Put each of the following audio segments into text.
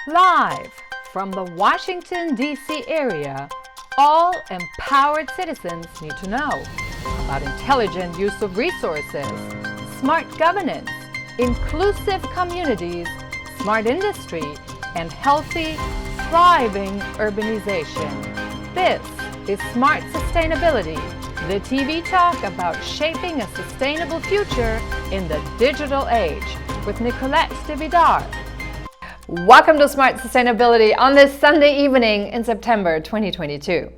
Live from the Washington DC area, all empowered citizens need to know about intelligent use of resources, smart governance, inclusive communities, smart industry, and healthy, thriving urbanization. This is Smart Sustainability, the TV talk about shaping a sustainable future in the digital age with Nicolette DeVidar. Welcome to Smart Sustainability on this Sunday evening in September 2022.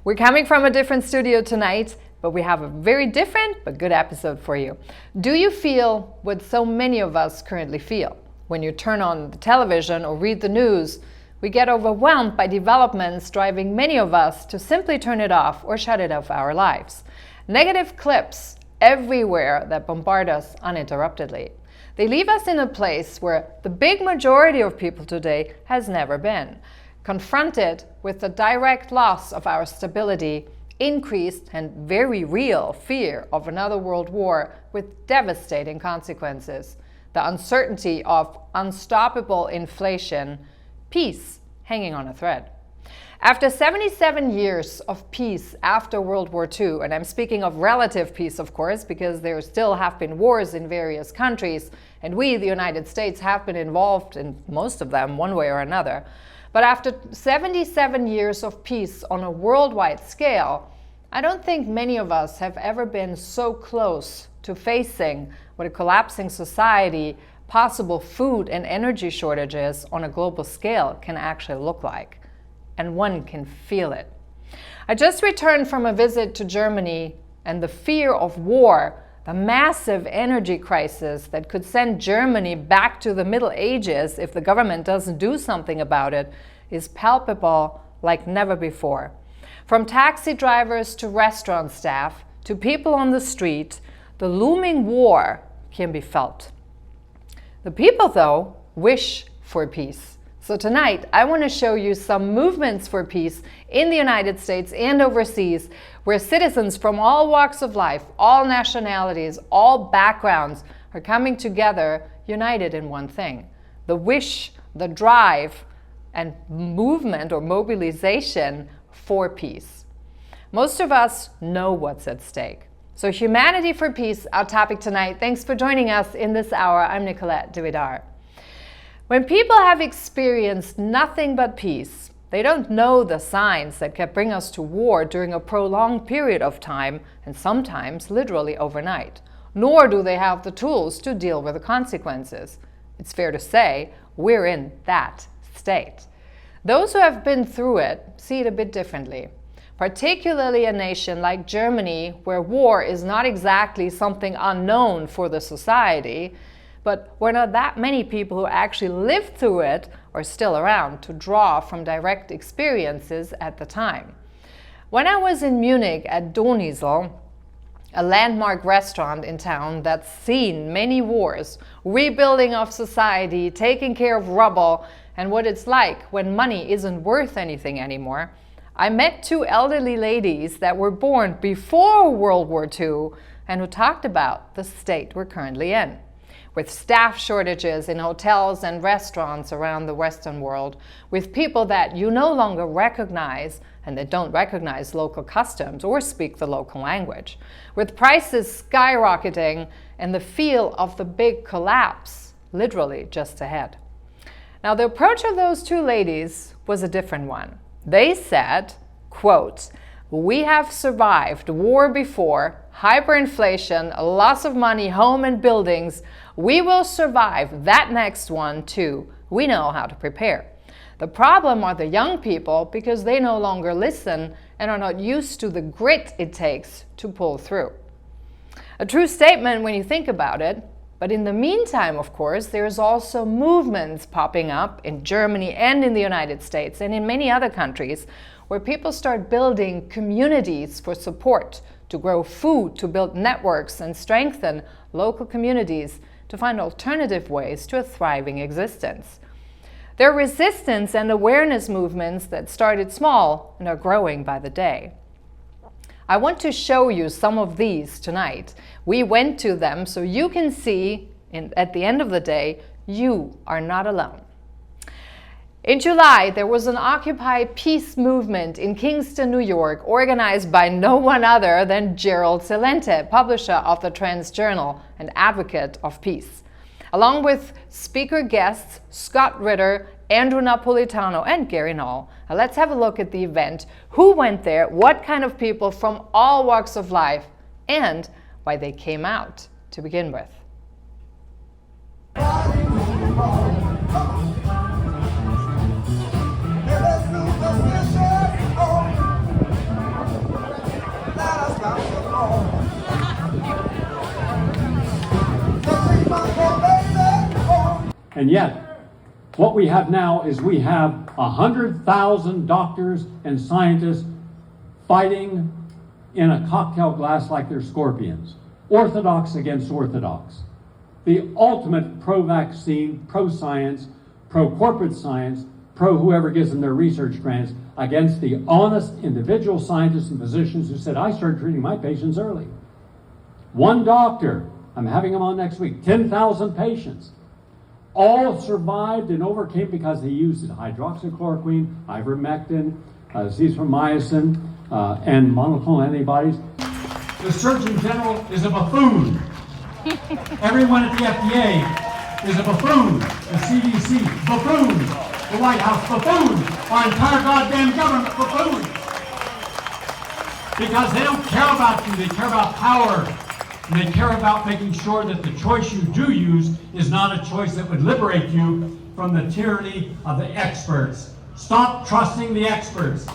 We're coming from a different studio tonight, but we have a very different but good episode for you. Do you feel what so many of us currently feel? When you turn on the television or read the news, we get overwhelmed by developments driving many of us to simply turn it off or shut it off our lives. Negative clips everywhere that bombard us uninterruptedly. They leave us in a place where the big majority of people today has never been, confronted with the direct loss of our stability, increased and very real fear of another world war with devastating consequences, the uncertainty of unstoppable inflation, peace hanging on a thread. After 77 years of peace after World War II, and I'm speaking of relative peace, of course, because there still have been wars in various countries, and we, the United States, have been involved in most of them one way or another. But after 77 years of peace on a worldwide scale, I don't think many of us have ever been so close to facing what a collapsing society, possible food and energy shortages on a global scale can actually look like. And one can feel it. I just returned from a visit to Germany, and the fear of war, the massive energy crisis that could send Germany back to the Middle Ages if the government doesn't do something about it, is palpable like never before. From taxi drivers to restaurant staff to people on the street, the looming war can be felt. The people, though, wish for peace. So tonight, I want to show you some movements for peace in the United States and overseas, where citizens from all walks of life, all nationalities, all backgrounds are coming together, united in one thing: the wish, the drive, and movement or mobilization for peace. Most of us know what's at stake. So humanity for peace, our topic tonight. Thanks for joining us in this hour. I'm Nicolette DeVidar. When people have experienced nothing but peace, they don't know the signs that can bring us to war during a prolonged period of time, and sometimes literally overnight. Nor do they have the tools to deal with the consequences. It's fair to say we're in that state. Those who have been through it see it a bit differently. Particularly a nation like Germany, where war is not exactly something unknown for the society, but where not that many people who actually lived through it are still around to draw from direct experiences at the time. When I was in Munich at Doniesel, a landmark restaurant in town that's seen many wars, rebuilding of society, taking care of rubble, and what it's like when money isn't worth anything anymore, I met two elderly ladies that were born before World War II and who talked about the state we're currently in. With staff shortages in hotels and restaurants around the Western world, with people that you no longer recognize and that don't recognize local customs or speak the local language, with prices skyrocketing and the feel of the big collapse literally just ahead. Now, the approach of those two ladies was a different one. They said, quote, "We have survived war before, hyperinflation, a loss of money, home and buildings. We will survive that next one too. We know how to prepare." The problem are the young people, because they no longer listen and are not used to the grit it takes to pull through. A true statement when you think about it. But in the meantime, of course, there's also movements popping up in Germany and in the United States and in many other countries where people start building communities for support, to grow food, to build networks and strengthen local communities, to find alternative ways to a thriving existence. There are resistance and awareness movements that started small and are growing by the day. I want to show you some of these tonight. We went to them so you can see, at the end of the day, you are not alone. In July, there was an Occupypeace movement in Kingston, New York, organized by no one other than Gerald Celente, publisher of the Trans Journal and advocate of peace. Along with speaker guests Scott Ritter, Andrew Napolitano, and Gary Null. Now let's have a look at the event, who went there, what kind of people from all walks of life, and why they came out to begin with. And yet, what we have now is we have 100,000 doctors and scientists fighting in a cocktail glass like they're scorpions. Orthodox against orthodox. The ultimate pro-vaccine, pro-science, pro-corporate science, pro-whoever gives them their research grants, against the honest individual scientists and physicians who said, I started treating my patients early. One doctor, I'm having him on next week, 10,000 patients. All survived and overcame because they used hydroxychloroquine, ivermectin, azithromycin, and monoclonal antibodies. The Surgeon General is a buffoon. Everyone at the FDA is a buffoon. The CDC, buffoon. The White House, buffoon. Our entire goddamn government, buffoon. Because they don't care about you, they care about power. And they care about making sure that the choice you do use is not a choice that would liberate you from the tyranny of the experts. Stop trusting the experts.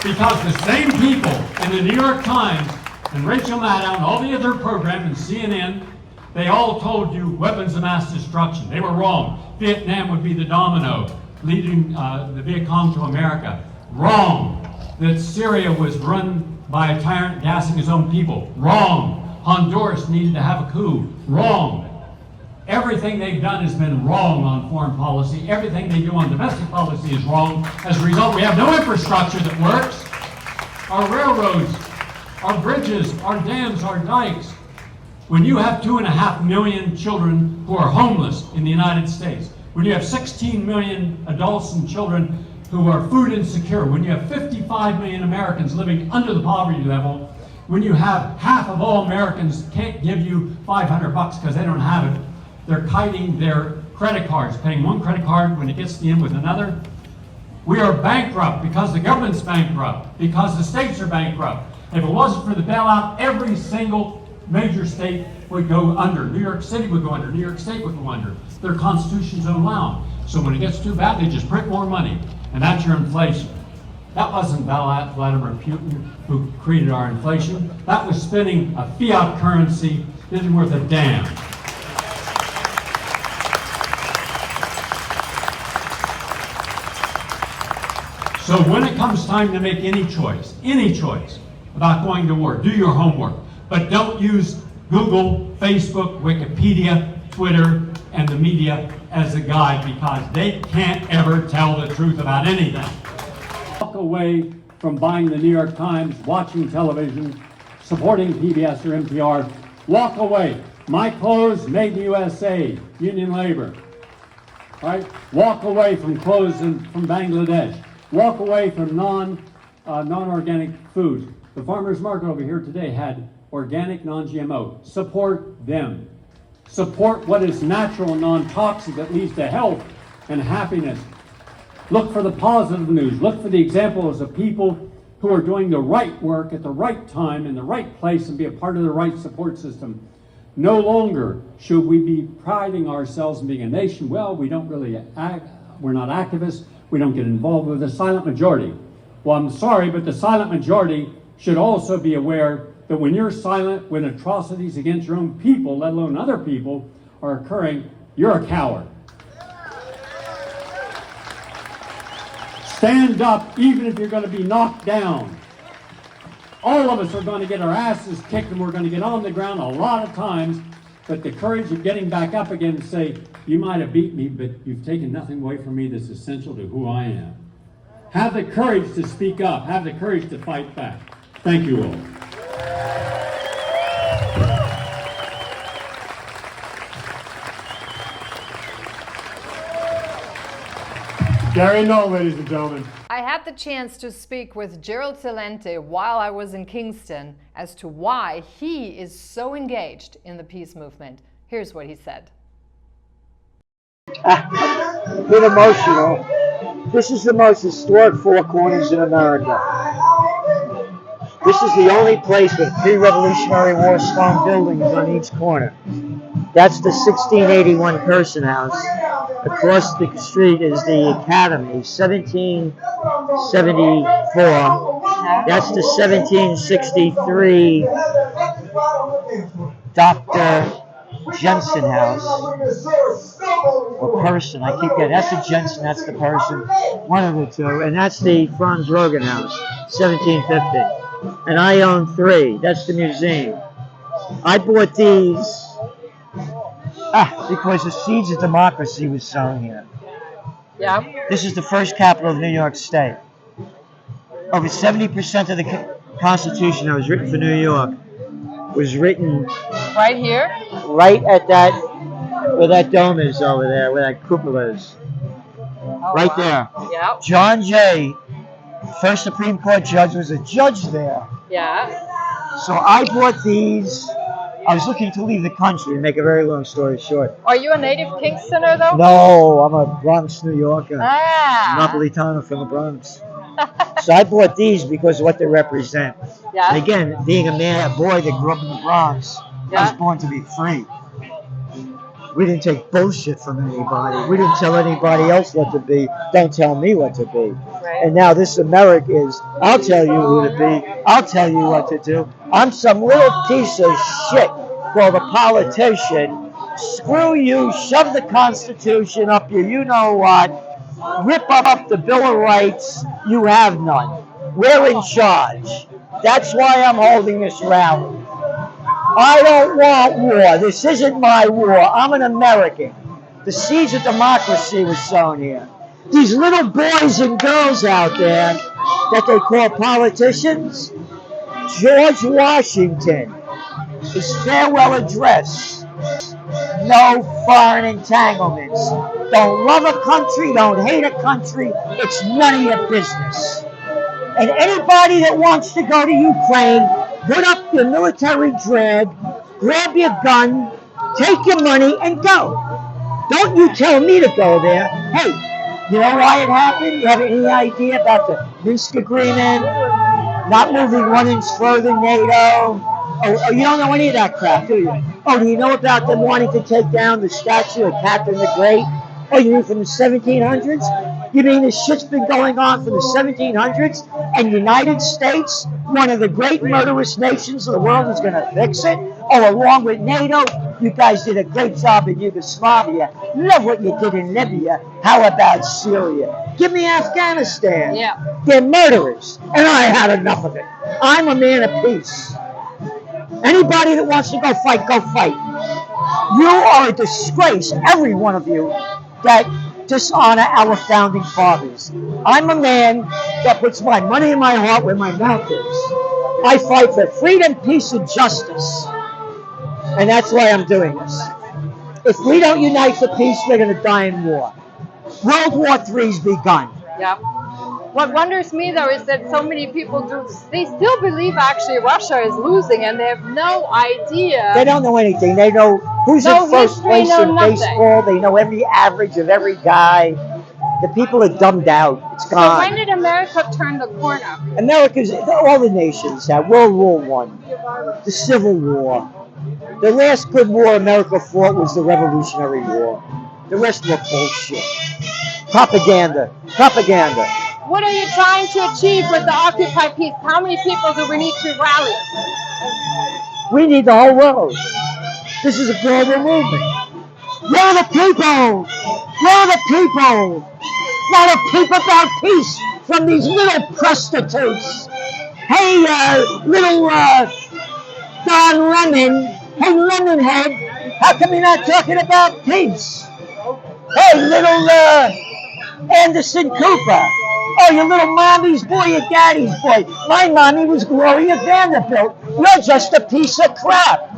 Because the same people in the New York Times and Rachel Maddow and all the other programs and CNN, they all told you weapons of mass destruction. They were wrong. Vietnam would be the domino leading the Viet Cong to America. Wrong. That Syria was run by a tyrant gassing his own people. Wrong. Honduras needed to have a coup. Wrong. Everything they've done has been wrong on foreign policy. Everything they do on domestic policy is wrong. As a result, we have no infrastructure that works. Our railroads, our bridges, our dams, our dikes. When you have 2.5 million children who are homeless in the United States, when you have 16 million adults and children who are food insecure, when you have 55 million Americans living under the poverty level, when you have half of all Americans can't give you $500 because they don't have it, they're kiting their credit cards, paying one credit card when it gets to the end with another. We are bankrupt because the government's bankrupt, because the states are bankrupt. If it wasn't for the bailout, every single major state would go under. New York City would go under. New York State would go under. Their constitutions don't allow them. So when it gets too bad, they just print more money. And that's your inflation. That wasn't Vladimir Putin who created our inflation. That was spinning a fiat currency that isn't worth a damn. So when it comes time to make any choice about going to war, do your homework. But don't use Google, Facebook, Wikipedia, Twitter, and the media as a guide, because they can't ever tell the truth about anything. Walk away from buying the New York Times, watching television, supporting PBS or NPR. Walk away. My clothes made in the USA, union labor. All right? Walk away from clothes from Bangladesh. Walk away from non-organic foods. The farmers market over here today had organic, non-GMO. Support them. Support what is natural and non-toxic that leads to health and happiness. Look for the positive news. Look for the examples of people who are doing the right work at the right time in the right place and be a part of the right support system. No longer should we be priding ourselves in being a nation. Well, we don't really act, we're not activists, we don't get involved with the silent majority. Well, I'm sorry, but the silent majority should also be aware that when you're silent, when atrocities against your own people, let alone other people, are occurring, you're a coward. Stand up even if you're going to be knocked down. All of us are going to get our asses kicked and we're going to get on the ground a lot of times, but the courage of getting back up again and say, you might have beat me, but you've taken nothing away from me that's essential to who I am. Have the courage to speak up. Have the courage to fight back. Thank you all. Gary Null, ladies and gentlemen. I had the chance to speak with Gerald Celente while I was in Kingston as to why he is so engaged in the peace movement. Here's what he said. A bit emotional. This is the most historic Four Corners in America. This is the only place with pre-Revolutionary War stone buildings on each corner. That's the 1681 Person House. Across the street is the Academy, 1774. That's the 1763 Dr. Jensen House. Or Person, I keep getting, that's the Jensen, that's the Person. One of the two. And that's the Franz Rogan House, 1750. And I own 3. That's the museum. I bought these because the seeds of democracy was sown here. Yeah. This is the first capital of New York State. Over 70% of the Constitution that was written for New York was written Right here? right at that, where that dome is over there, where that cupola is. Right there. Yeah. John Jay, first Supreme Court judge, was a judge there. Yeah. So I bought these. I was looking to leave the country, to make a very long story short. Are you a native Kingstoner though? No, I'm a Bronx, New Yorker. Ah. Napolitano from the Bronx. So I bought these because of what they represent. Yeah. And again, being a boy that grew up in the Bronx, I was born to be free. We didn't take bullshit from anybody. We didn't tell anybody else what to be. Don't tell me what to be. Right. And now this America is, I'll tell you who to be. I'll tell you what to do. I'm some little piece of shit called a politician. Screw you. Shove the Constitution up your you-know-what. Rip up the Bill of Rights. You have none. We're in charge. That's why I'm holding this rally. I don't want war. This isn't my war. I'm an American. The seeds of democracy was sown here. These little boys and girls out there that they call politicians, George Washington, his farewell address, no foreign entanglements. Don't love a country, don't hate a country. It's none of your business. And anybody that wants to go to Ukraine, put up your military drag, grab your gun, take your money, and go. Don't you tell me to go there. Hey, you know why it happened? You have any idea about the Minsk agreement? Not moving 1 inch further than NATO? Oh, you don't know any of that crap, do you? Oh, do you know about them wanting to take down the statue of Catherine the Great? Oh, you mean from the 1700s? You mean this shit's been going on from the 1700s? And United States, one of the great murderous nations of the world, is going to fix it? Oh, along with NATO, you guys did a great job in Yugoslavia. Love what you did in Libya. How about Syria? Give me Afghanistan. Yeah. They're murderers, and I had enough of it. I'm a man of peace. Anybody that wants to go fight, go fight. You are a disgrace, every one of you, that dishonor our founding fathers. I'm a man that puts my money in my heart where my mouth is. I fight for freedom, peace, and justice. And that's why I'm doing this. If we don't unite for peace, we're going to die in war. World War III's begun. Yeah. What wonders me though is that so many people they still believe actually Russia is losing and they have no idea. They don't know anything. They know who's in first place in baseball. They know every average of every guy. The people are dumbed out. It's gone. So when did America turn the corner? America's, all the nations had World War I, the Civil War. The last good war America fought was the Revolutionary War. The rest were bullshit. Propaganda. Propaganda. What are you trying to achieve with the Occupypeace? How many people do we need to rally? We need the whole world. This is a global movement. We're the people. We're the people. Not a peep about peace from these little prostitutes. Hey, little Don Lemon. Hey, Lemonhead. How come you're not talking about peace? Hey, little Anderson Cooper. Oh, your little mommy's boy, your daddy's boy. My mommy was Gloria Vanderbilt. You're just a piece of crap.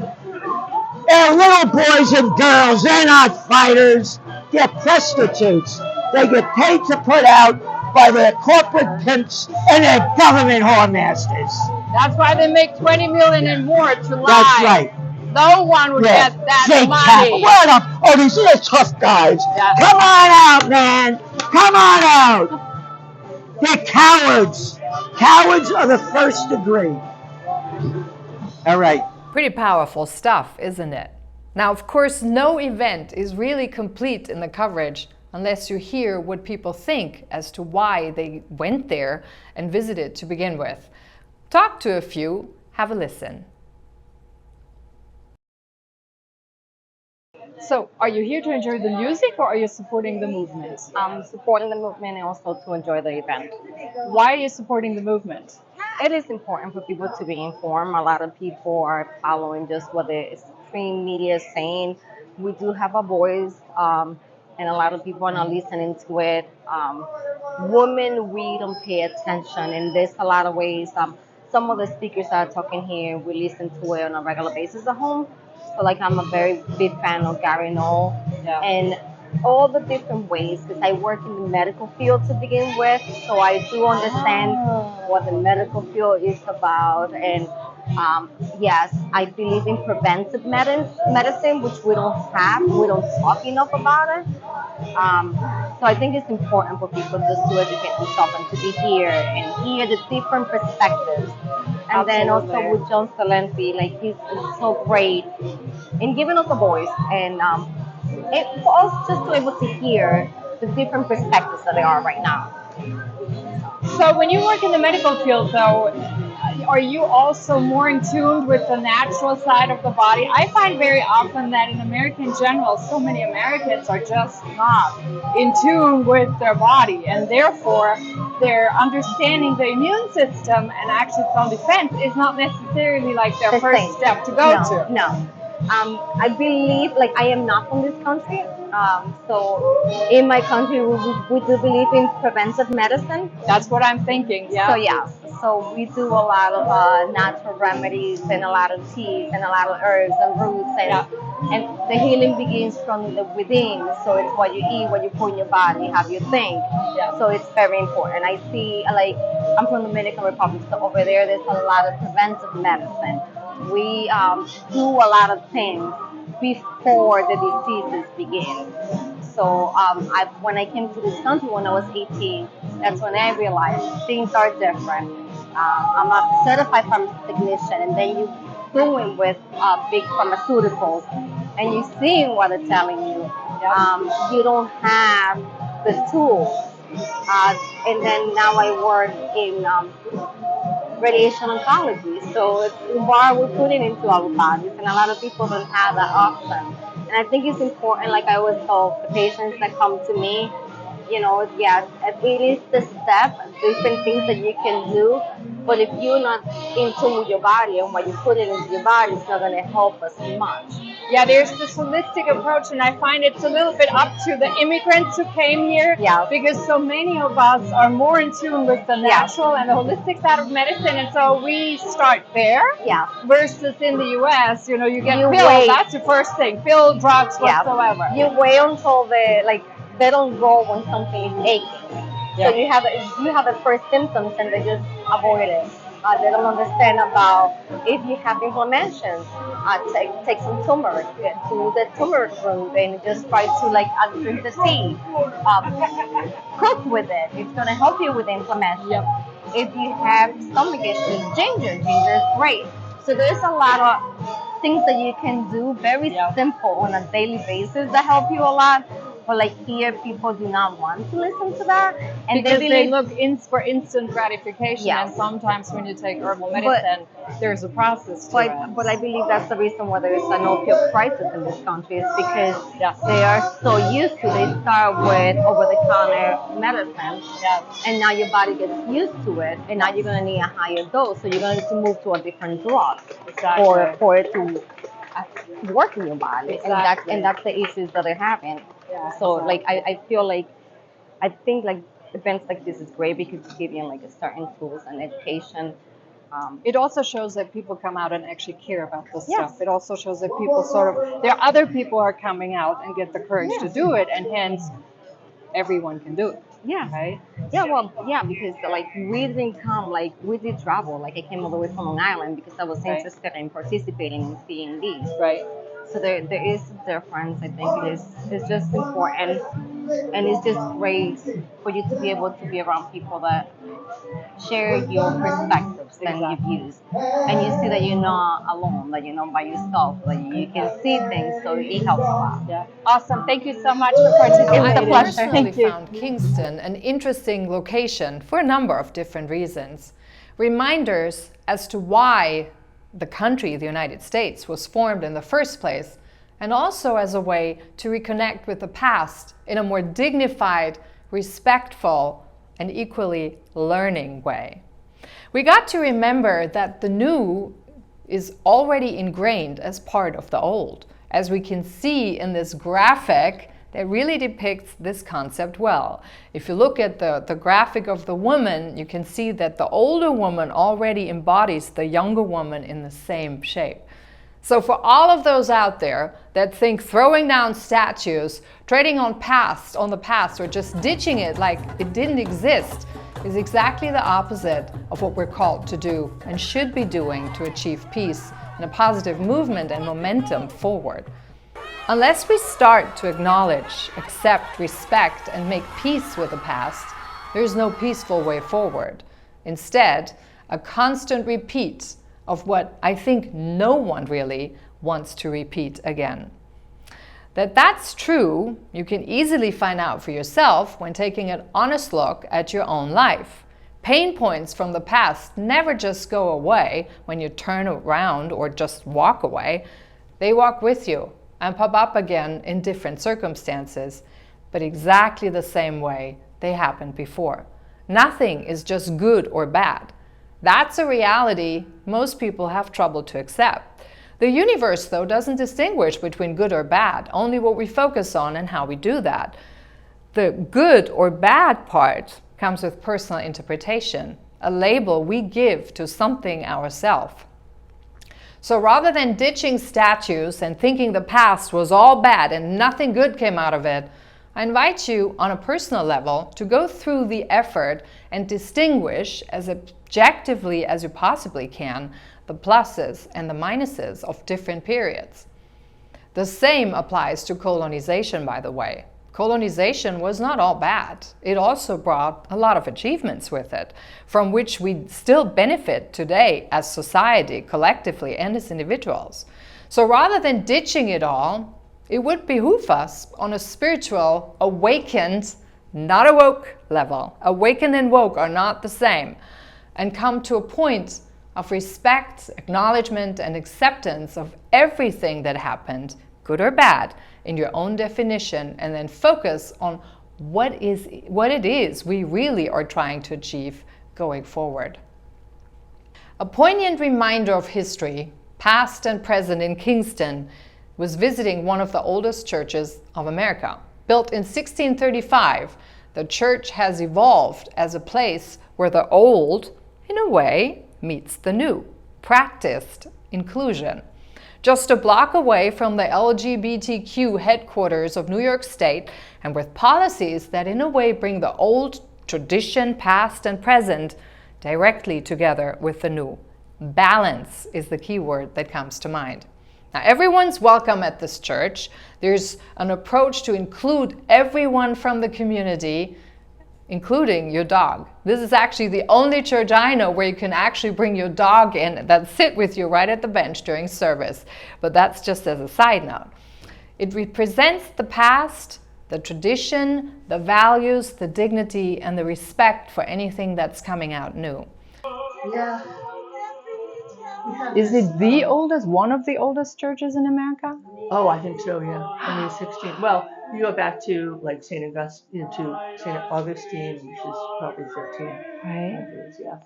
And little boys and girls, they're not fighters. They're prostitutes. They get paid to put out by their corporate pimps and their government whoremasters. That's why they make 20 million and more to lie. That's right. No one would Yeah. get that Jake money. What up? Oh, these are tough guys. Yeah. Come on out, man. Come on out. They're cowards. Cowards are the first degree. All right. Pretty powerful stuff, isn't it? Now, of course, no event is really complete in the coverage unless you hear what people think as to why they went there and visited to begin with. Talk to a few, have a listen. So, are you here to enjoy the music or are you supporting the movement? Supporting the movement and also to enjoy the event. Why are you supporting the movement? It is important for people to be informed. A lot of people are following just what the extreme media is saying. We do have a voice, and a lot of people are not listening to it. Women, we don't pay attention, and there's a lot of ways. Some of the speakers that are talking here, we listen to it on a regular basis at home. So, like, I'm a very big fan of Gary Knoll, and all the different ways, because I work in the medical field to begin with, so I do understand what the medical field is about. And yes, I believe in preventive medicine, which we don't have. We don't talk enough about it. So I think it's important for people just to educate themselves and to be here and hear the different perspectives. And then also with Gerald Celente, like, he's so great in giving us a voice, and for us just to be able to hear the different perspectives that there are right now. So when you work in the medical field, though, are you also more in tune with the natural side of the body? I find very often that in America in general, so many Americans are just not in tune with their body, and therefore their understanding the immune system and actually its own defense is not necessarily like their first step to go to. No. I believe, like, I am not from this country, so in my country we do believe in preventive medicine. That's what I'm thinking. Yeah. So yes, so we do a lot of natural remedies and a lot of teas and a lot of herbs and roots, and the healing begins from the within. So it's what you eat, what you put in your body, how you think. Yeah. So it's very important. I see, like, I'm from the Dominican Republic, so over there's a lot of preventive medicine. We do a lot of things before the diseases begin. So when I came to this country when I was 18, that's when I realized things are different. I'm a certified pharmacy technician, and then you doing with big pharmaceuticals, and you seeing what they're telling you. You don't have the tools. And then now I work in radiation oncology. So it's what we're putting into our bodies, and a lot of people don't have that option. And I think it's important, like I always tell the patients that come to me, yes, it is the step, different things that you can do, but if you're not in tune with your body and what you put it into your body, it's not going to help us much. Yeah, there's this holistic approach, and I find it's a little bit up to the immigrants who came here, because so many of us are more in tune with the natural and the holistic side of medicine, and so we start there. Yeah. Versus in the U.S., you get pills. That's the first thing. Pill, drugs, whatsoever. You wait until they don't go when something is aching. So you have the first symptoms and they just avoid it. They don't understand about if you have inflammation. Take some turmeric to the turmeric root and just try to drink the tea. Cook with it. It's gonna help you with inflammation. Yep. If you have stomach issues, ginger is great. So there's a lot of things that you can do very simple on a daily basis that help you a lot. But here, people do not want to listen to that, and because they look for instant gratification. And sometimes when you take herbal medicine, there's a process to it. But I believe that's the reason why there is an opioid crisis in this country, is because they are so used to. They start with over-the-counter medicine, and now your body gets used to it, and now you're going to need a higher dose. So you're going to need to move to a different drug for it to work in your body, and that's the issues that they're having. So I feel I think events like this is great because it's giving a certain tools and education It also shows that people come out and actually care about this Yes. stuff. It also shows that people there are other people are coming out and get the courage to Yes. do it, and hence everyone can do it. Yeah. Right? Yeah, well, yeah, because like we didn't come, like we did travel. Like I came all the way from Long Island because I was Right. interested in participating in seeing these. Right. So there is a difference. I think it's just important, and it's just great for you to be able to be around people that share your perspectives and your views, and you see that you're not alone, that you're not by yourself, that you can see things. So it helps a lot. Yeah. Awesome. Thank you so much for participating. It was a I pleasure. personally Thank you. found Kingston an interesting location for a number of different reasons. Reminders as to why the country, the United States, was formed in the first place, and also as a way to reconnect with the past in a more dignified, respectful, and equally learning way. We got to remember that the new is already ingrained as part of the old, as we can see in this graphic that really depicts this concept well. If you look at the graphic of the woman, you can see that the older woman already embodies the younger woman in the same shape. So for all of those out there that think throwing down statues, trading on the past, or just ditching it like it didn't exist is exactly the opposite of what we're called to do and should be doing to achieve peace and a positive movement and momentum forward. Unless we start to acknowledge, accept, respect, and make peace with the past, there is no peaceful way forward. Instead, a constant repeat of what I think no one really wants to repeat again. That that's true, you can easily find out for yourself when taking an honest look at your own life. Pain points from the past never just go away when you turn around or just walk away. They walk with you and pop up again in different circumstances, but exactly the same way they happened before. Nothing is just good or bad. That's a reality most people have trouble to accept. The universe, though, doesn't distinguish between good or bad, only what we focus on and how we do that. The good or bad part comes with personal interpretation, a label we give to something ourselves. So rather than ditching statues and thinking the past was all bad and nothing good came out of it, I invite you on a personal level to go through the effort and distinguish as objectively as you possibly can the pluses and the minuses of different periods. The same applies to colonization, by the way. Colonization was not all bad. It also brought a lot of achievements with it, from which we still benefit today as society, collectively, and as individuals. So rather than ditching it all, it would behoove us on a spiritual, awakened, not awoke level. Awakened and woke are not the same. And come to a point of respect, acknowledgement, and acceptance of everything that happened, good or bad, in your own definition, and then focus on what it is we really are trying to achieve going forward. A poignant reminder of history, past and present in Kingston, was visiting one of the oldest churches of America. Built in 1635, the church has evolved as a place where the old, in a way, meets the new, practiced inclusion. Just a block away from the LGBTQ headquarters of New York State, and with policies that in a way bring the old tradition, past and present, directly together with the new. Balance is the key word that comes to mind. Now, everyone's welcome at this church. There's an approach to include everyone from the community, including your dog. This is actually the only church I know where you can actually bring your dog in that sit with you right at the bench during service. But that's just as a side note. It represents the past, the tradition, the values, the dignity, and the respect for anything that's coming out new. Yeah. Is it the oldest, one of the oldest churches in America? Oh, I think so, yeah. I mean, 16. Well, you go back to like St. Augustine, to St. Augustine, which is probably 1300s, yeah.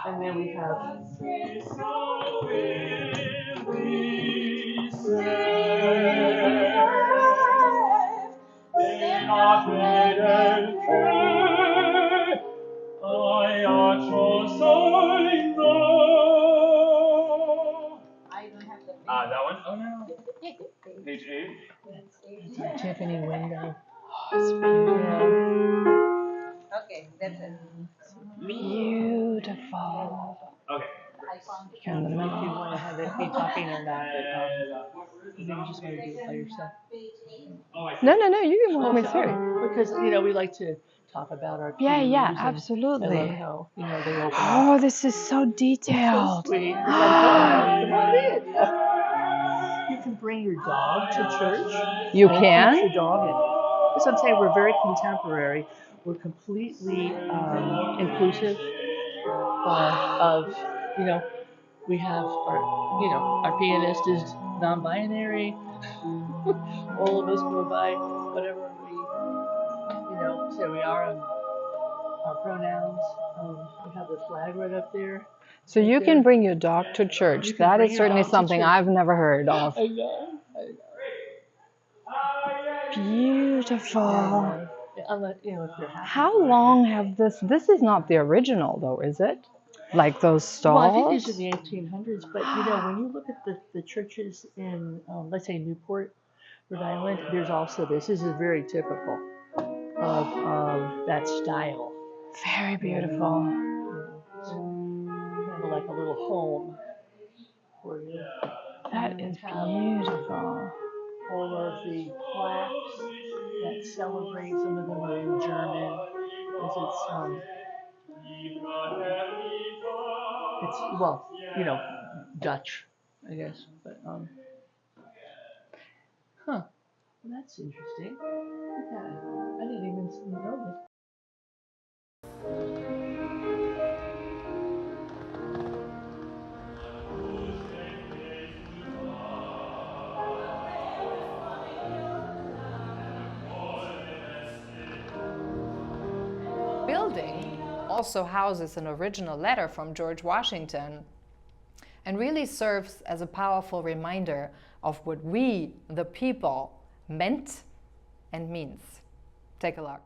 And then we have. I Oh no. Page 8. It's our Tiffany window. Okay, that's it. Beautiful. Okay. And the If middle. you want to have it be talking or not, but you just want to do it by yourself. No, you can walk me through. Because we like to talk about our Yeah, pews and absolutely. I love how they open up. Oh, this is so detailed. Sweet. Come on in. You can bring your dog to church. You Don't can? keep your dog in. That's what I'm saying. We're very contemporary. We're completely inclusive of we have our pianist is non-binary. All of us go by whatever we say we are on our pronouns. We have the flag right up there. So right you there. can bring your dog to church. You can That bring is your certainly dog to something church. I've never heard of. I know. Beautiful. Unless, if you're happy. How long have this is not the original though, is it? Like those stalls? Well, I think these are the 1800s, but when you look at the churches in, let's say Newport, Rhode Island, there's also this. This is very typical of that style. Very beautiful. Kind of like a little home for you. That is beautiful. All of the plaques that celebrate, some of them are in German, because it's Dutch, I guess. But well, that's interesting. Yeah, I didn't even know this. Building also houses an original letter from George Washington and really serves as a powerful reminder of what we, the people, meant and means. Take a look.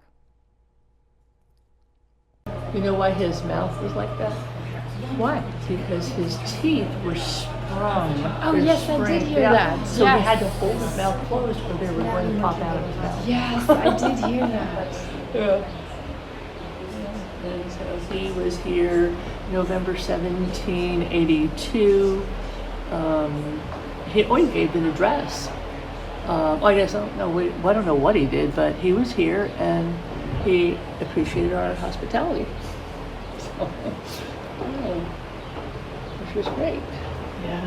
You know why his mouth was like that? Why? Because his teeth were sprung. Oh, They're yes, I did spring- hear yeah. that. So Yes. he had to hold his mouth closed or they were going to pop out of his mouth. Yes, I did hear that. Yeah. And so he was here November 1782. He gave an address. I guess I don't know what he did, but he was here and he appreciated our hospitality. So, which was great. Yeah.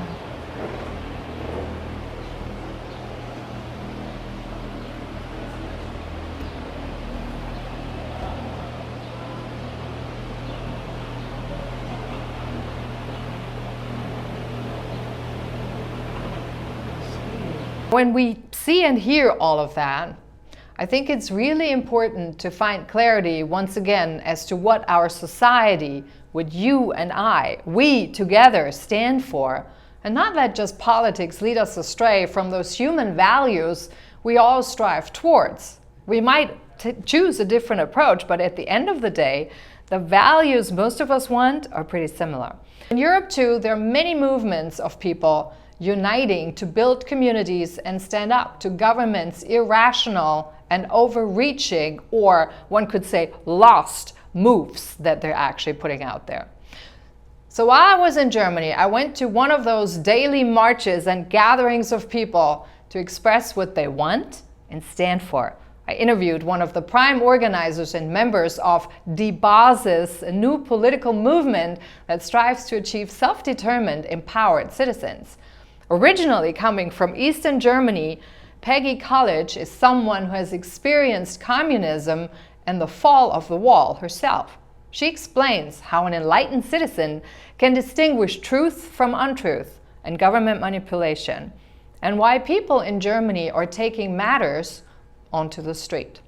When we see and hear all of that, I think it's really important to find clarity once again as to what our society, what you and I, we together stand for, and not let just politics lead us astray from those human values we all strive towards. We might choose a different approach, but at the end of the day, the values most of us want are pretty similar. In Europe too, there are many movements of people uniting to build communities and stand up to governments' irrational and overreaching, or one could say lost moves that they're actually putting out there. So while I was in Germany, I went to one of those daily marches and gatherings of people to express what they want and stand for. I interviewed one of the prime organizers and members of diebasis, a new political movement that strives to achieve self-determined, empowered citizens. Originally coming from Eastern Germany, Peggy College is someone who has experienced communism and the fall of the wall herself. She explains how an enlightened citizen can distinguish truth from untruth and government manipulation, and why people in Germany are taking matters onto the street.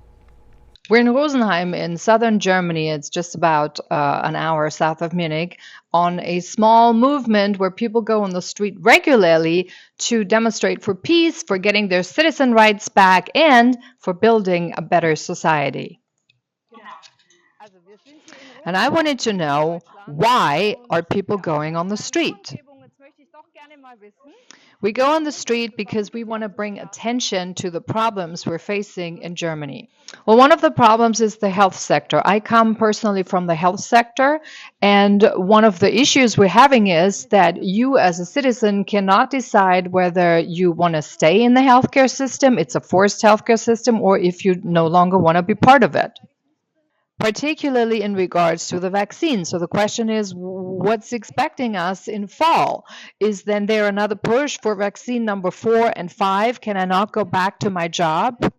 We're in Rosenheim in southern Germany. It's just about an hour south of Munich, on a small movement where people go on the street regularly to demonstrate for peace, for getting their citizen rights back, and for building a better society. And I wanted to know, why are people going on the street? We go on the street because we want to bring attention to the problems we're facing in Germany. Well, one of the problems is the health sector. I come personally from the health sector, and one of the issues we're having is that you as a citizen cannot decide whether you want to stay in the healthcare system, it's a forced healthcare system, or if you no longer want to be part of it, particularly in regards to the vaccine. So the question is, what's expecting us in fall? Is then there another push for vaccine number 4 and 5? Can I not go back to my job?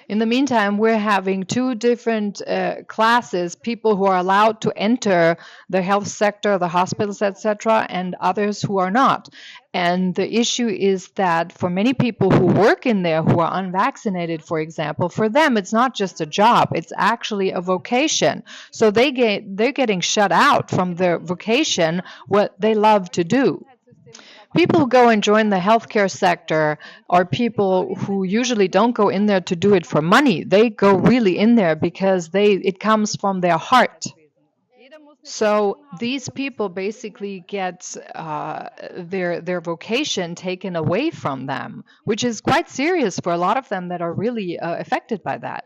In the meantime, we're having two different classes, people who are allowed to enter the health sector, the hospitals, etc., and others who are not. And the issue is that for many people who work in there who are unvaccinated, for example, for them it's not just a job, it's actually a vocation. So they're getting shut out from their vocation, what they love to do. People who go and join the healthcare sector are people who usually don't go in there to do it for money. They go really in there because it comes from their heart. So these people basically get their vocation taken away from them, which is quite serious for a lot of them that are really affected by that.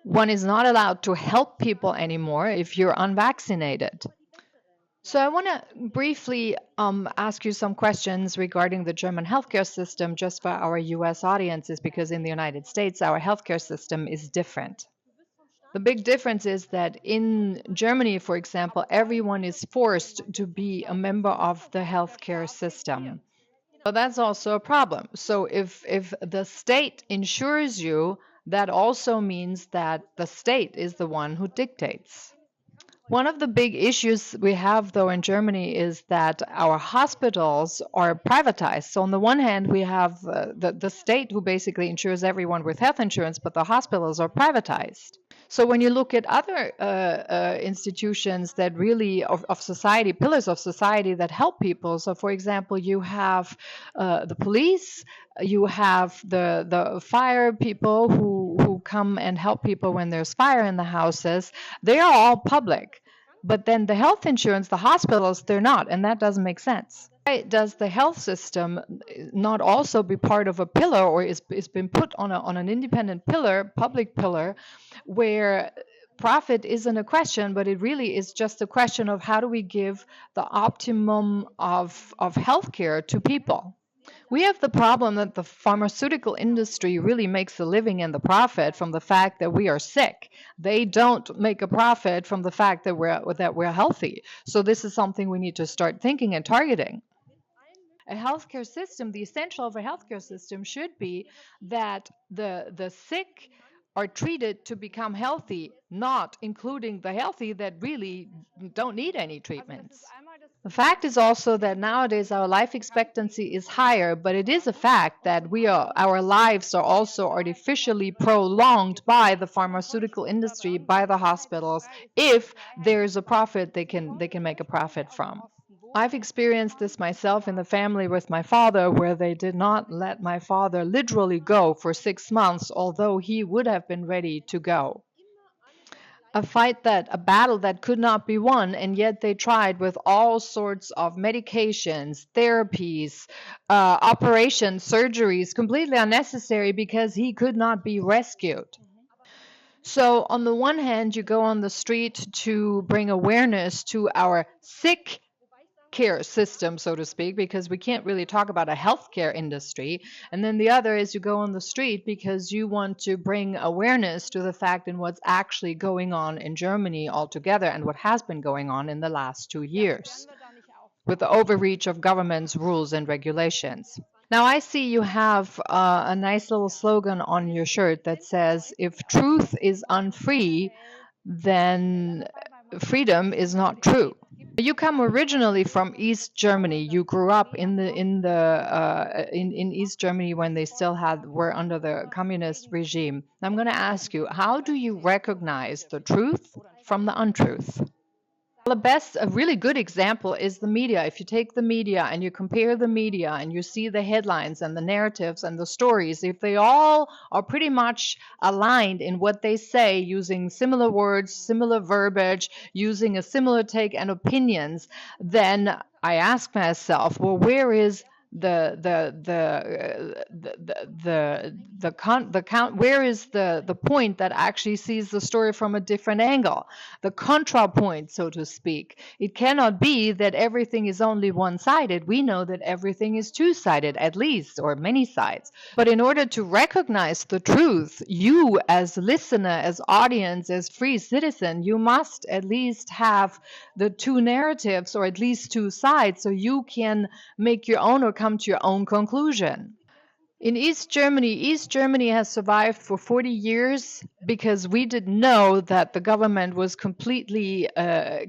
One is not allowed to help people anymore if you're unvaccinated. So I want to briefly ask you some questions regarding the German healthcare system just for our US audiences, because in the United States, our healthcare system is different. The big difference is that in Germany, for example, everyone is forced to be a member of the healthcare system. So that's also a problem. So if the state insures you, that also means that the state is the one who dictates. One of the big issues we have, though, in Germany is that our hospitals are privatized. So on the one hand, we have the state who basically insures everyone with health insurance, but the hospitals are privatized. So when you look at other institutions that really of society, pillars of society that help people. So for example, you have the police, you have the fire people who come and help people when there's fire in the houses. They are all public. But then the health insurance, the hospitals, they're not, and that doesn't make sense. Why does the health system not also be part of a pillar, or is been put on an independent pillar, public pillar, where profit isn't a question, but it really is just a question of how do we give the optimum of healthcare to people? We have the problem that the pharmaceutical industry really makes a living and the profit from the fact that we are sick. They don't make a profit from the fact that we're healthy. So this is something we need to start thinking and targeting. A healthcare system, the essential of a healthcare system should be that the sick are treated to become healthy, not including the healthy that really don't need any treatments. The fact is also that nowadays our life expectancy is higher, but it is a fact that our lives are also artificially prolonged by the pharmaceutical industry, by the hospitals. If there is a profit, they can make a profit from. I've experienced this myself in the family with my father, where they did not let my father literally go for 6 months, although he would have been ready to go. A battle that could not be won, and yet they tried with all sorts of medications, therapies, operations, surgeries, completely unnecessary because he could not be rescued. So on the one hand, you go on the street to bring awareness to our sick care system, so to speak, because we can't really talk about a healthcare industry. And then the other is you go on the street because you want to bring awareness to the fact and what's actually going on in Germany altogether and what has been going on in the last 2 years with the overreach of government's rules and regulations. Now I see you have a nice little slogan on your shirt that says, if truth is unfree, then freedom is not true. You come originally from East Germany. You grew up in East Germany when they still were under the communist regime. I'm going to ask you, how do you recognize the truth from the untruth? A really good example is the media. If you take the media and you compare the media and you see the headlines and the narratives and the stories, if they all are pretty much aligned in what they say, using similar words, similar verbiage, using a similar take and opinions, then I ask myself, well, where is where is the point that actually sees the story from a different angle, the contrapoint, so to speak? It cannot be that everything is only one-sided. We know that everything is two-sided, at least, or many sides. But in order to recognize the truth, you as listener, as audience, as free citizen, you must at least have the two narratives, or at least two sides, so you can make your own or come to your own conclusion. In East Germany has survived for 40 years because we didn't know that the government was completely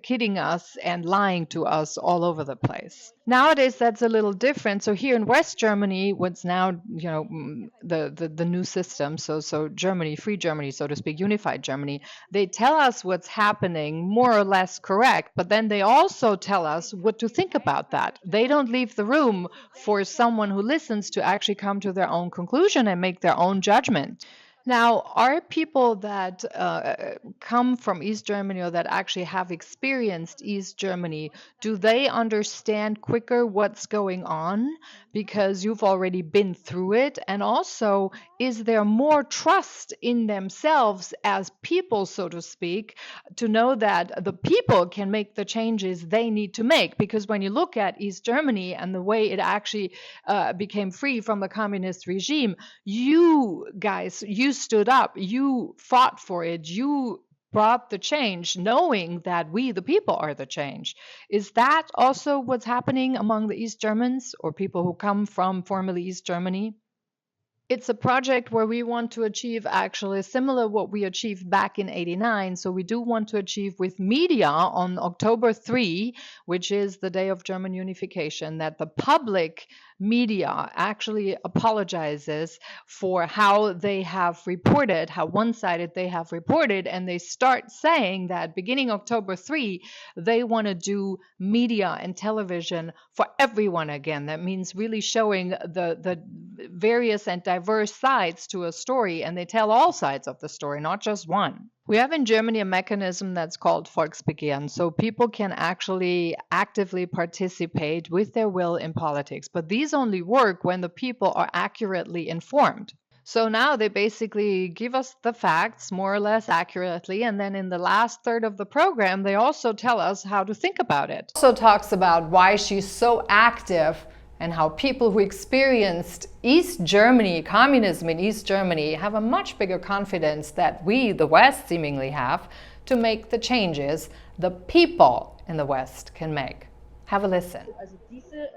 kidding us and lying to us all over the place. Nowadays, that's a little different. So here in West Germany, what's now the new system, so Germany, free Germany, so to speak, unified Germany, they tell us what's happening more or less correct, but then they also tell us what to think about that. They don't leave the room for someone who listens to actually come to their own conclusion and make their own judgment. Now, are people that come from East Germany or that actually have experienced East Germany, do they understand quicker what's going on because you've already been through it? And also, is there more trust in themselves as people, so to speak, to know that the people can make the changes they need to make? Because when you look at East Germany and the way it actually became free from the communist regime, you guys, you stood up, you fought for it, you brought the change, knowing that we, the people, are the change. Is that also what's happening among the East Germans or people who come from formerly East Germany? It's a project where we want to achieve actually similar what we achieved back in '89. So we do want to achieve with media on October 3, which is the day of German unification, that the public media actually apologizes for how they have reported, how one-sided they have reported, and they start saying that beginning October 3, they want to do media and television for everyone again. That means really showing the various and diverse sides to a story, and they tell all sides of the story, not just one. We have in Germany a mechanism that's called Volksbegehren, so people can actually actively participate with their will in politics. But these only work when the people are accurately informed. So now they basically give us the facts more or less accurately, and then in the last third of the program, they also tell us how to think about it. Also talks about why she's so active and how people who experienced East Germany, communism in East Germany, have a much bigger confidence that we, the West, seemingly have to make the changes the people in the West can make. Have a listen. Also diese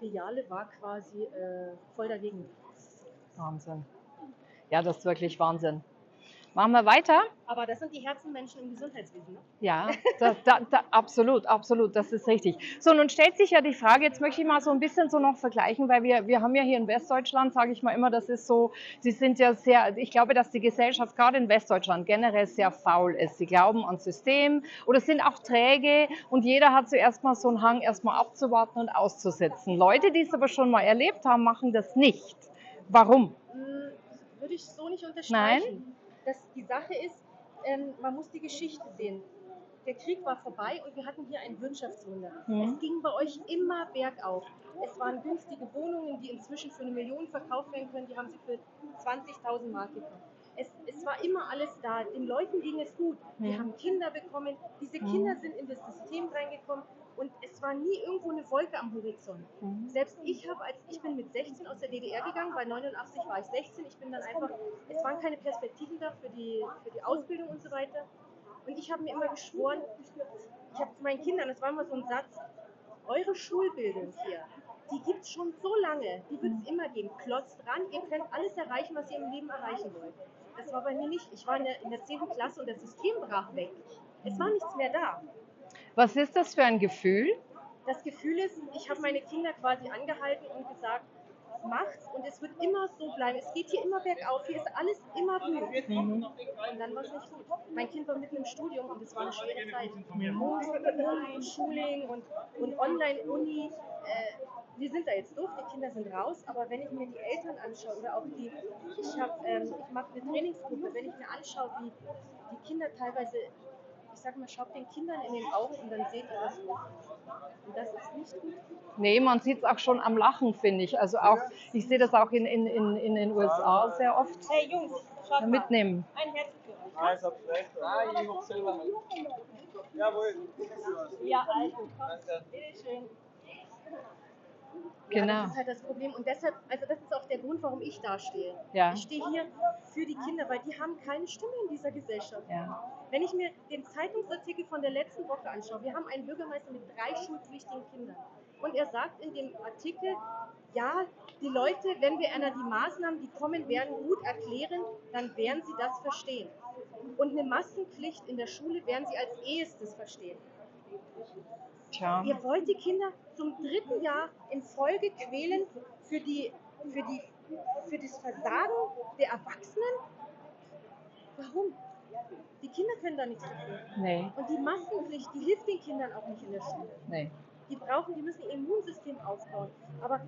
Filiale war quasi voll dagegen. Wahnsinn. Ja, das ist wirklich Wahnsinn. Machen wir weiter? Aber das sind die Herzenmenschen im Gesundheitswesen, ne? Ja, absolut, absolut, das ist richtig. So, nun stellt sich ja die Frage, jetzt möchte ich mal so ein bisschen so noch vergleichen, weil wir haben ja hier in Westdeutschland, sage ich mal immer, das ist so, sie sind ja sehr, ich glaube, dass die Gesellschaft gerade in Westdeutschland generell sehr faul ist. Sie glauben ans System oder sind auch träge und jeder hat zuerst mal so einen Hang, erstmal abzuwarten und auszusitzen. Leute, die es aber schon mal erlebt haben, machen das nicht. Warum? Würde ich so nicht unterstreichen. Nein? Die Sache ist, man muss die Geschichte sehen. Der Krieg war vorbei und wir hatten hier ein Wirtschaftswunder. Es ging bei euch immer bergauf. Es waren günstige Wohnungen, die inzwischen für 1 Million verkauft werden können. Die haben sie für 20.000 Mark gekauft. Es war immer alles da. Den Leuten ging es gut. Die haben Kinder bekommen. Diese Kinder sind in das System reingekommen. Und es war nie irgendwo eine Wolke am Horizont. Selbst ich bin mit 16 aus der DDR gegangen, bei 89 war ich 16. Ich bin dann einfach, es waren keine Perspektiven da für die Ausbildung und so weiter. Und ich habe mir immer geschworen, ich habe zu meinen Kindern, das war immer so ein Satz, eure Schulbildung hier, die gibt es schon so lange, die wird es immer geben. Klotzt dran, ihr könnt alles erreichen, was ihr im Leben erreichen wollt. Das war bei mir nicht. Ich war in der 10. Klasse und das System brach weg. Es war nichts mehr da. Was ist das für ein Gefühl? Das Gefühl ist, ich habe meine Kinder quasi angehalten und gesagt, macht's und es wird immer so bleiben. Es geht hier immer bergauf, hier ist alles immer gut. Und dann war es nicht gut. Mein Kind war mitten im Studium und es war eine schwere Zeit. Schooling und Online-Uni. Wir sind da jetzt durch, die Kinder sind raus, aber wenn ich mir die Eltern anschaue oder auch ich mache eine Trainingsgruppe, wenn ich mir anschaue, wie die Kinder teilweise, ich sage mal, schaut den Kindern in den Augen und dann seht ihr das nicht. Und das ist nicht gut. Nee, man sieht es auch schon am Lachen, finde ich. Also auch, ich sehe das auch in den USA sehr oft. Hey Jungs, schaut mal. Mitnehmen. Ein Herz für euch. Jawohl. Ja, also, bitteschön. Genau. Ja, das ist halt das Problem und deshalb, also das ist auch der Grund, warum ich da stehe. Ja. Ich stehe hier für die Kinder, weil die haben keine Stimme in dieser Gesellschaft. Ja. Wenn ich mir den Zeitungsartikel von der letzten Woche anschaue, wir haben einen Bürgermeister mit 3 schulpflichtigen Kindern und er sagt in dem Artikel, ja, die Leute, wenn wir einer die Maßnahmen, die kommen werden, gut erklären, dann werden sie das verstehen. Und eine Maskenpflicht in der Schule werden sie als ehestes verstehen. Tja. Ihr wollt die Kinder zum 3. Jahr in Folge quälen für das Versagen der Erwachsenen? Warum? Die Kinder können da nichts dafür. Nee. Und die Maskenpflicht, die hilft den Kindern auch nicht in der Schule. Nee. Die müssen ihr Immunsystem aufbauen. Aber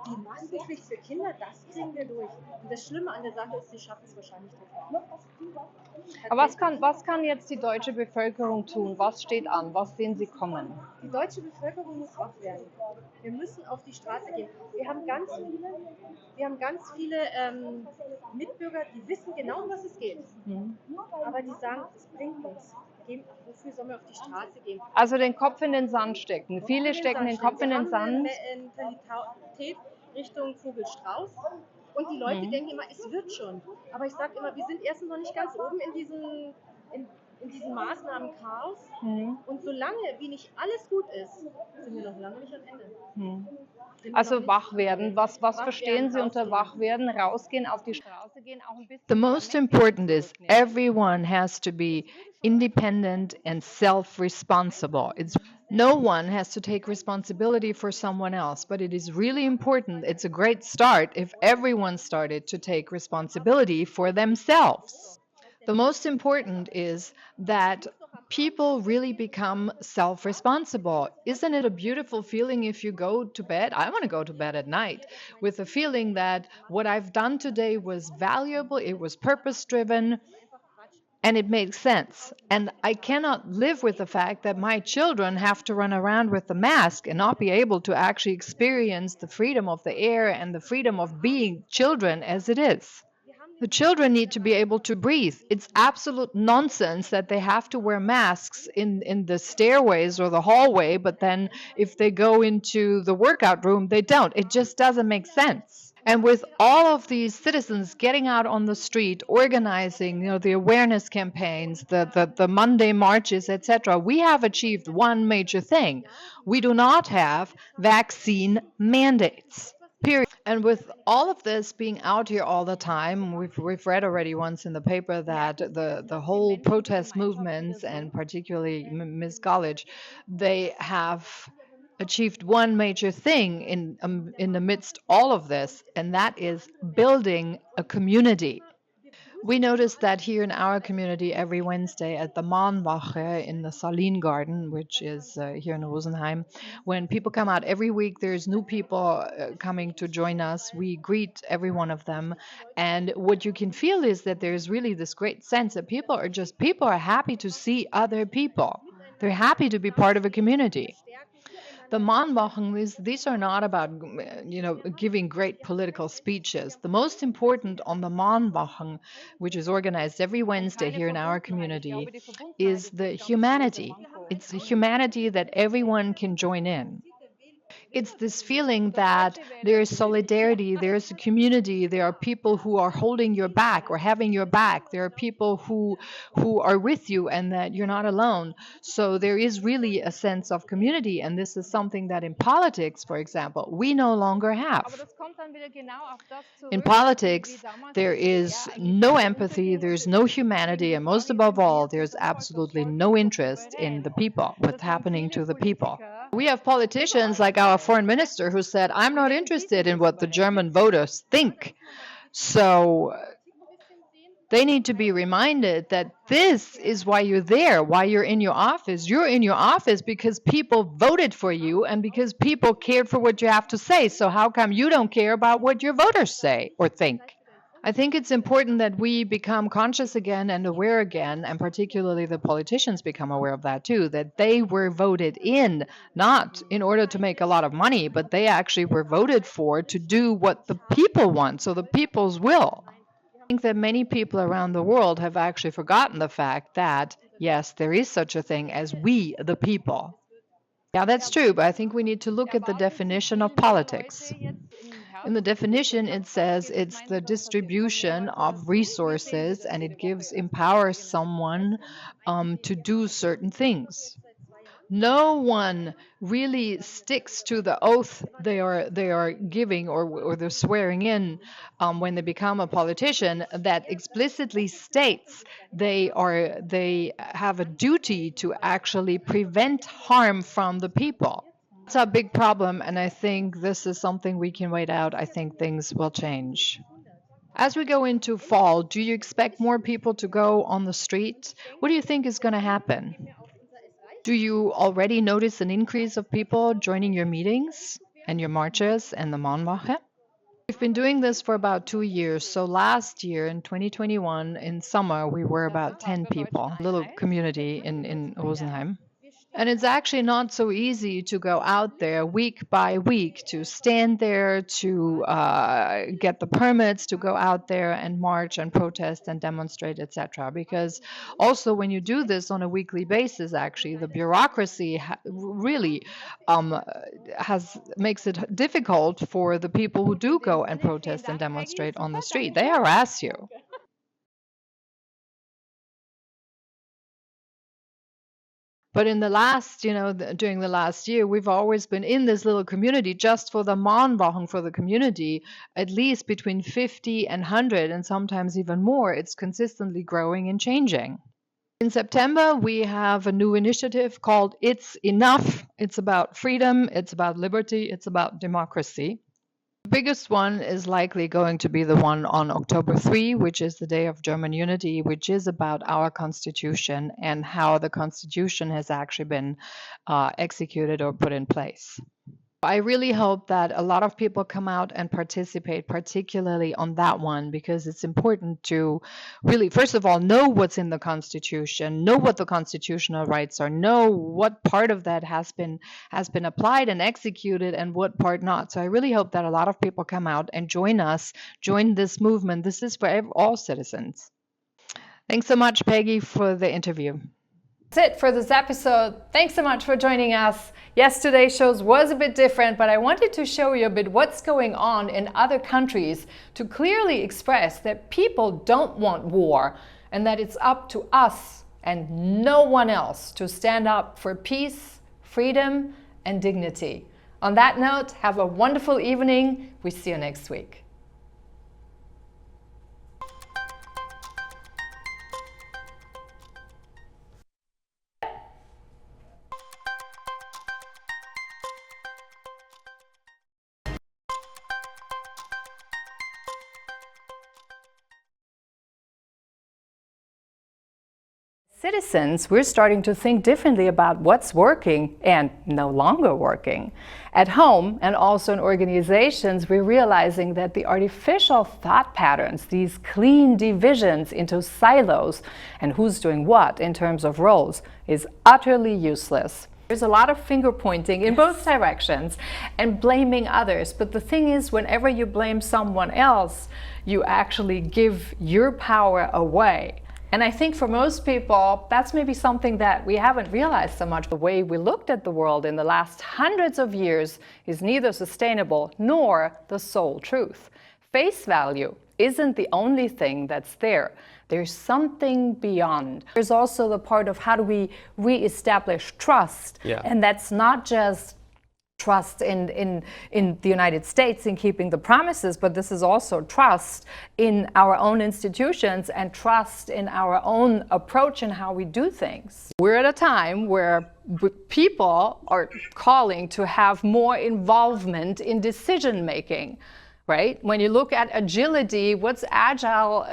die Maskenpflicht für Kinder, das kriegen wir durch. Und das Schlimme an der Sache ist, sie schaffen es wahrscheinlich nicht. Aber was kann jetzt die deutsche Bevölkerung tun? Was steht an? Was sehen Sie kommen? Die deutsche Bevölkerung muss wach werden. Wir müssen auf die Straße gehen. Wir haben ganz viele Mitbürger, die wissen genau, um was es geht. Aber die sagen, es bringt nichts. Wofür sollen wir auf die Straße gehen? Also den Kopf in den Sand stecken. Viele stecken den Kopf in den Sand. Wir haben eine Mentalität Richtung Vogelstrauß. Und die Leute denken immer, es wird schon. Aber ich sage immer, wir sind erstens noch nicht ganz oben in diesem Maßnahmen-Chaos. Und solange wie nicht alles gut ist, sind wir noch lange nicht am Ende. Also wach werden. Was verstehen Sie unter wach werden? Rausgehen, auf die Straße gehen, auch ein bisschen. The most important is everyone has to be independent and self-responsible. No one has to take responsibility for someone else, but it is really important. It's a great start if everyone started to take responsibility for themselves. The most important is that people really become self-responsible. Isn't it a beautiful feeling if you go to bed? I want to go to bed at night with the feeling that what I've done today was valuable, it was purpose-driven, and it makes sense. And I cannot live with the fact that my children have to run around with the mask and not be able to actually experience the freedom of the air and the freedom of being children as it is. The children need to be able to breathe. It's absolute nonsense that they have to wear masks in the stairways or the hallway, but then if they go into the workout room, they don't. It just doesn't make sense. And with all of these citizens getting out on the street, organizing, the awareness campaigns, the Monday marches, etc., we have achieved one major thing. We do not have vaccine mandates. Period. And with all of this being out here all the time, we've read already once in the paper that the whole protest movements, and particularly Ms. College, they have achieved one major thing in the midst all of this, and that is building a community. We noticed that here in our community every Wednesday at the Mahnwache in the Saline Garden, which is here in Rosenheim, when people come out every week, there's new people coming to join us. We greet every one of them. And what you can feel is that there's really this great sense that people are happy to see other people. They're happy to be part of a community. The Mahnwachen, these are not about, giving great political speeches. The most important on the Mahnwachen, which is organized every Wednesday here in our community, is the humanity. It's the humanity that everyone can join in. It's this feeling that there is solidarity, there is a community, there are people who are holding your back or having your back, there are people who are with you and that you're not alone. So there is really a sense of community, and this is something that in politics, for example, we no longer have. In politics, there is no empathy, there's no humanity, and most above all, there's absolutely no interest in the people, what's happening to the people. We have politicians like our foreign minister who said, I'm not interested in what the German voters think. So they need to be reminded that this is why you're there, why you're in your office. You're in your office because people voted for you and because people cared for what you have to say. So how come you don't care about what your voters say or think? I think it's important that we become conscious again and aware again, and particularly the politicians become aware of that too, that they were voted in, not in order to make a lot of money, but they actually were voted for to do what the people want, so the people's will. I think that many people around the world have actually forgotten the fact that, yes, there is such a thing as we, the people. Yeah, that's true, but I think we need to look at the definition of politics. In the definition, it says it's the distribution of resources and it empowers someone to do certain things. No one really sticks to the oath they are giving or they're swearing in when they become a politician that explicitly states they have a duty to actually prevent harm from the people. It's a big problem, and I think this is something we can wait out. I think things will change. As we go into fall, do you expect more people to go on the street? What do you think is going to happen? Do you already notice an increase of people joining your meetings and your marches and the Mahnwache? We've been doing this for about 2 years. So last year in 2021, in summer, we were about 10 people, a little community in Rosenheim. And it's actually not so easy to go out there week by week, to stand there, to get the permits to go out there and march and protest and demonstrate, etc. Because also when you do this on a weekly basis, actually, the bureaucracy really makes it difficult for the people who do go and protest and demonstrate on the street. They harass you. But in the last, during the last year, we've always been in this little community just for the Mahnwachen for the community, at least between 50 and 100, and sometimes even more. It's consistently growing and changing. In September, we have a new initiative called It's Enough. It's about freedom, it's about liberty, it's about democracy. The biggest one is likely going to be the one on October 3, which is the Day of German Unity, which is about our Constitution and how the Constitution has actually been executed or put in place. I really hope that a lot of people come out and participate, particularly on that one, because it's important to really, first of all, know what's in the Constitution, know what the constitutional rights are, know what part of that has been applied and executed and what part not. So I really hope that a lot of people come out and join us, join this movement. This is for all citizens. Thanks so much, Peggy, for the interview. That's it for this episode. Thanks so much for joining us. Yesterday's shows was a bit different, but I wanted to show you a bit what's going on in other countries to clearly express that people don't want war and that it's up to us and no one else to stand up for peace, freedom, and dignity. On that note, have a wonderful evening. We see you next week. Citizens, we're starting to think differently about what's working and no longer working. At home and also in organizations, we're realizing that the artificial thought patterns, these clean divisions into silos and who's doing what in terms of roles, is utterly useless. There's a lot of finger pointing in both directions and blaming others. But the thing is, whenever you blame someone else, you actually give your power away. And I think for most people, that's maybe something that we haven't realized so much. The way we looked at the world in the last hundreds of years is neither sustainable nor the sole truth. Face value isn't the only thing that's there. There's something beyond. There's also the part of how do we reestablish trust. Yeah. And that's not just trust in the United States in keeping the promises, but this is also trust in our own institutions and trust in our own approach and how we do things. We're at a time where people are calling to have more involvement in decision making. Right? When you look at agility, what's agile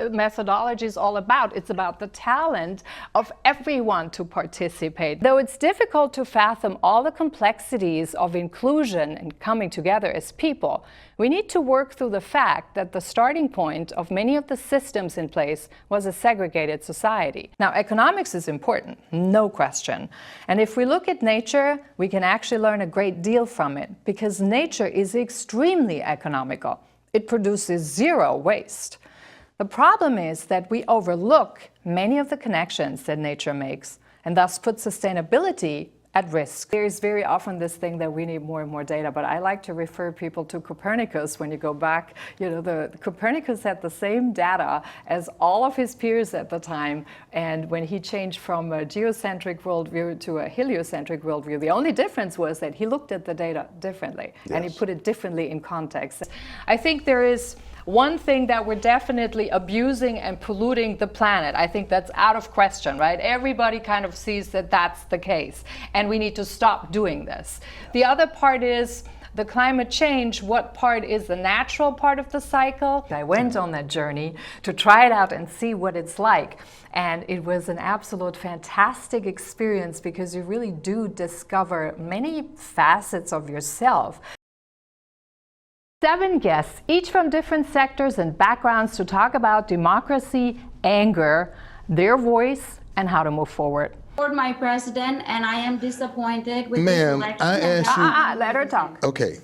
methodologies all about? It's about the talent of everyone to participate. Though it's difficult to fathom all the complexities of inclusion and coming together as people, we need to work through the fact that the starting point of many of the systems in place was a segregated society. Now, economics is important, no question. And if we look at nature, we can actually learn a great deal from it, because nature is extremely economical. It produces zero waste. The problem is that we overlook many of the connections that nature makes, and thus put sustainability at risk. There's very often this thing that we need more and more data, but I like to refer people to Copernicus. When you go back, the Copernicus had the same data as all of his peers at the time, and when he changed from a geocentric worldview to a heliocentric worldview, the only difference was that he looked at the data differently, and he put it differently in context. I think there is one thing that we're definitely abusing and polluting the planet. I think that's out of question, right? Everybody kind of sees that that's the case, and we need to stop doing this. The other part is the climate change. What part is the natural part of the cycle? I went on that journey to try it out and see what it's like. And it was an absolute fantastic experience, because you really do discover many facets of yourself. 7 guests, each from different sectors and backgrounds, to talk about democracy, anger, their voice, and how to move forward. My president, and I am disappointed with Ma'am, this election. I asked you. Let her talk. Okay.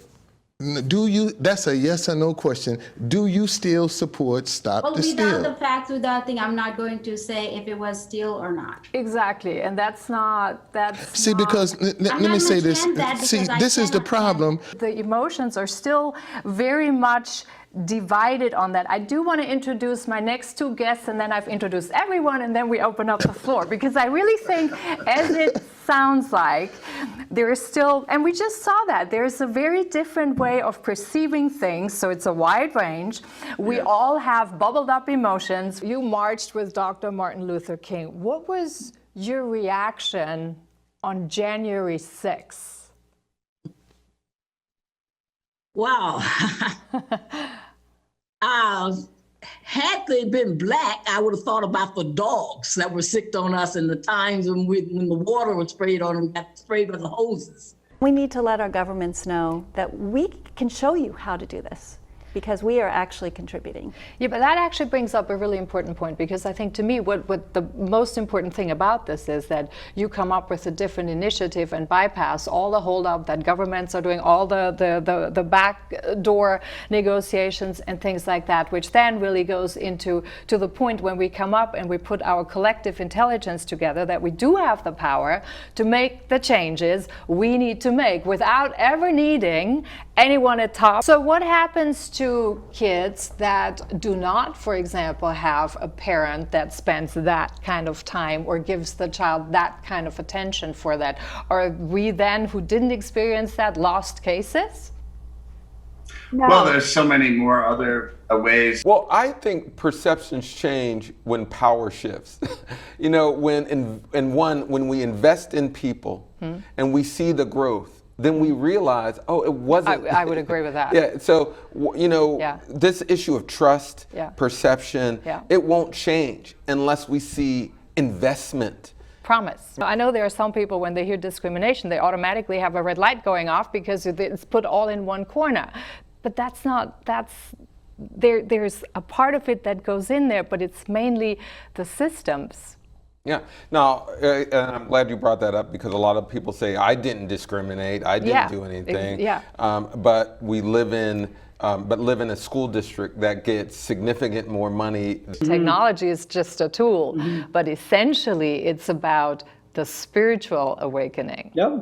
Do you, that's a yes or no question. Do you still support Stop the Steal? Without the facts, without thing, I'm not going to say if it was steal or not. Exactly, and that's See, because let me say this. See, this is the problem. The emotions are still very much divided on that. I do want to introduce my next 2 guests, and then I've introduced everyone, and then we open up the floor, because I really think, as it sounds like, there is still, and we just saw that, there's a very different way of perceiving things, so it's a wide range. We all have bubbled up emotions. You marched with Dr. Martin Luther King. What was your reaction on January 6th? Wow. Had they been black, I would have thought about the dogs that were sicked on us in the times when the water was sprayed on them, got sprayed with the hoses. We need to let our governments know that we can show you how to do this, because we are actually contributing. Yeah, but that actually brings up a really important point, because I think, to me, what the most important thing about this is that you come up with a different initiative and bypass all the holdup that governments are doing, all the backdoor negotiations and things like that, which then really goes to the point when we come up and we put our collective intelligence together, that we do have the power to make the changes we need to make without ever needing anyone at top. So what happens to kids that do not, for example, have a parent that spends that kind of time or gives the child that kind of attention for that? Are we then, who didn't experience that, lost cases? No. Well, there's so many more other ways. Well, I think perceptions change when power shifts. When we invest in people and we see the growth, then we realize, oh, it wasn't. I would agree with that. Yeah, so, this issue of trust, perception, it won't change unless we see investment. Promise. I know there are some people, when they hear discrimination, they automatically have a red light going off because it's put all in one corner. But there's a part of it that goes in there, but it's mainly the systems. Yeah. Now, and I'm glad you brought that up, because a lot of people say, I didn't discriminate, I didn't do anything. But we live in a school district that gets significant more money. Technology is just a tool, but essentially it's about the spiritual awakening. Yeah.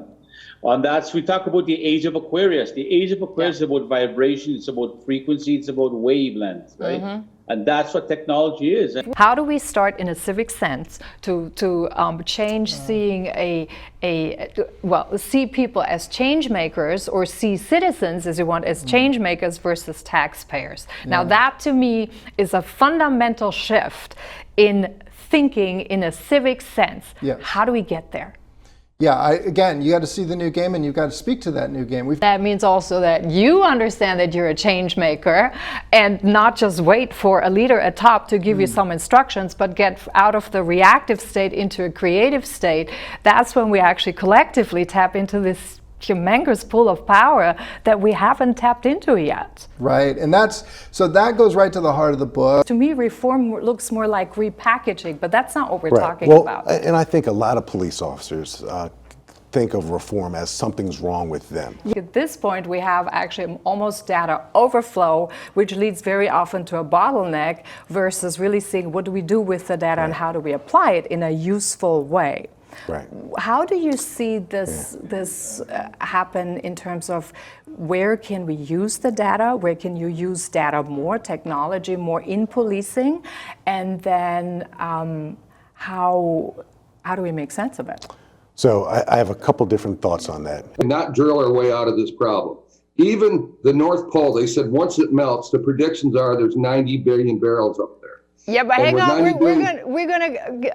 And we talk about the age of Aquarius. The age of Aquarius is about vibration, it's about frequency, it's about wavelength, right? And that's what technology is. How do we start in a civic sense to change seeing see people as change makers, or see citizens, as you want, as change makers versus taxpayers? Now that to me is a fundamental shift in thinking in a civic sense. How do we get there? Yeah, again, you got to see the new game and you've got to speak to that new game. That means also that you understand that you're a change maker and not just wait for a leader at top to give you some instructions, but get out of the reactive state into a creative state. That's when we actually collectively tap into this humongous pool of power that we haven't tapped into yet. Right, and that goes right to the heart of the book. To me, reform looks more like repackaging, but that's not what we're talking about. And I think a lot of police officers think of reform as something's wrong with them. At this point, we have actually almost data overflow, which leads very often to a bottleneck, versus really seeing what do we do with the data and how do we apply it in a useful way. Right. How do you see this happen in terms of where can we use the data? Where can you use data more, technology more in policing? And then how do we make sense of it? So I have a couple different thoughts on that. Not drill our way out of this problem. Even the North Pole, they said once it melts, the predictions are there's 90 billion barrels up there. Yeah, but hang on,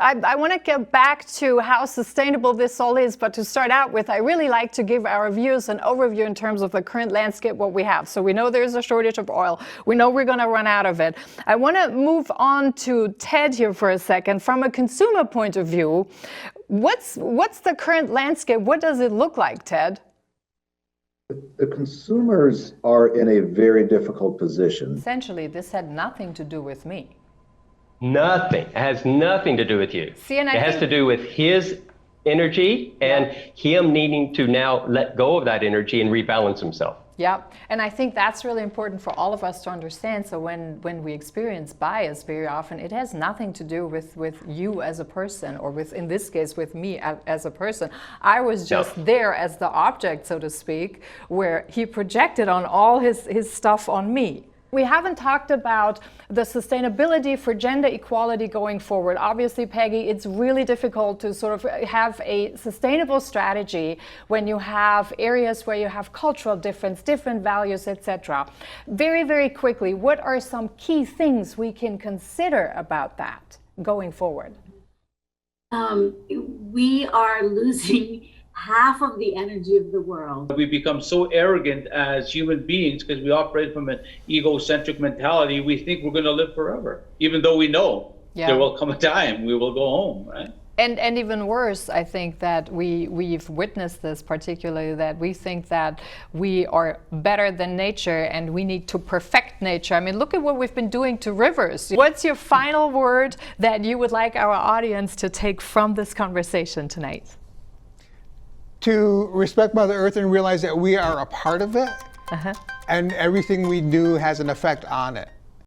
I want to get back to how sustainable this all is, but to start out with, I really like to give our viewers an overview in terms of the current landscape, what we have. So we know there's a shortage of oil. We know we're going to run out of it. I want to move on to Ted here for a second. From a consumer point of view, what's the current landscape? What does it look like, Ted? The consumers are in a very difficult position. Essentially, this had nothing to do with me. Nothing. It has nothing to do with you. See, and it has to do with his energy and him needing to now let go of that energy and rebalance himself. Yeah, and I think that's really important for all of us to understand. So when we experience bias, very often it has nothing to do with you as a person, or with, in this case, with me as a person. I was just there as the object, so to speak, where he projected on all his stuff on me. We haven't talked about the sustainability for gender equality going forward. Obviously, Peggy, it's really difficult to sort of have a sustainable strategy when you have areas where you have cultural difference, different values, etc. Very, very quickly, what are some key things we can consider about that going forward? We are losing half of the energy of the world. We become so arrogant as human beings because we operate from an egocentric mentality. We think we're going to live forever, even though we know there will come a time we will go home, right? And even worse, I think that we've witnessed this, particularly that we think that we are better than nature and we need to perfect nature. I mean, look at what we've been doing to rivers. What's your final word that you would like our audience to take from this conversation tonight? To respect Mother Earth and realize that we are a part of it, and everything we do has an effect on it.